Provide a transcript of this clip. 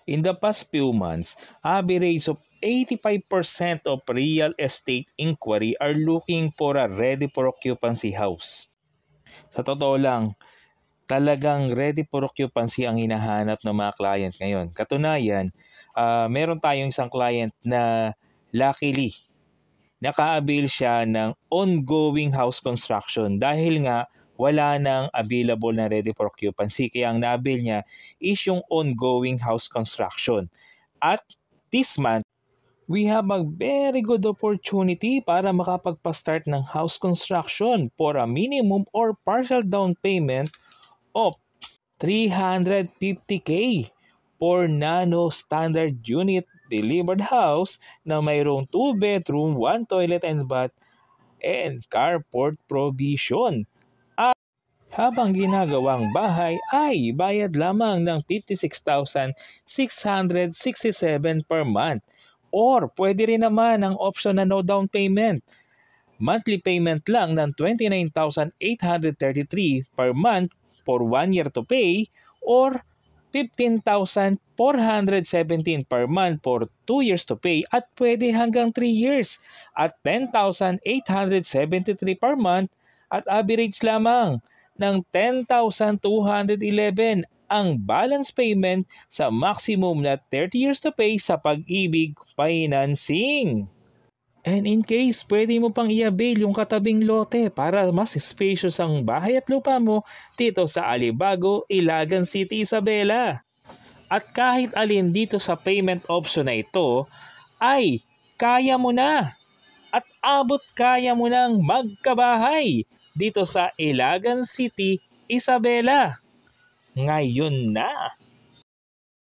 In the past few months, average of 85% of real estate inquiry are looking for a ready for occupancy house. Sa totoo lang, talagang ready for occupancy ang hinahanap ng mga client ngayon. Katunayan, meron tayong isang client na luckily naka-avail siya ng ongoing house construction dahil nga wala nang available na ready for occupancy. Kaya ang na-avail niya is yung ongoing house construction. At this month, we have a very good opportunity para makapagpa-start ng house construction for a minimum or partial down payment of 350K for nano standard unit delivered house na mayroong 2 bedroom, 1 toilet and bath and carport provision. At habang ginagawang bahay ay bayad lamang ng 56,667 per month. Or pwede rin naman ang option na no down payment. Monthly payment lang ng 29,833 per month for 1 year to pay or 15,417 per month for 2 years to pay at pwede hanggang 3 years at 10,873 per month at average lamang ng 10,211 ang balance payment sa maximum na 30 years to pay sa Pag-ibig Financing. And in case pwede mo pang i-avail yung katabing lote para mas spacious ang bahay at lupa mo dito sa Alibago, Ilagan City, Isabela. At kahit alin dito sa payment option na ito ay kaya mo na at abot kaya mo nang magkabahay dito sa Ilagan City, Isabela. Ngayon na!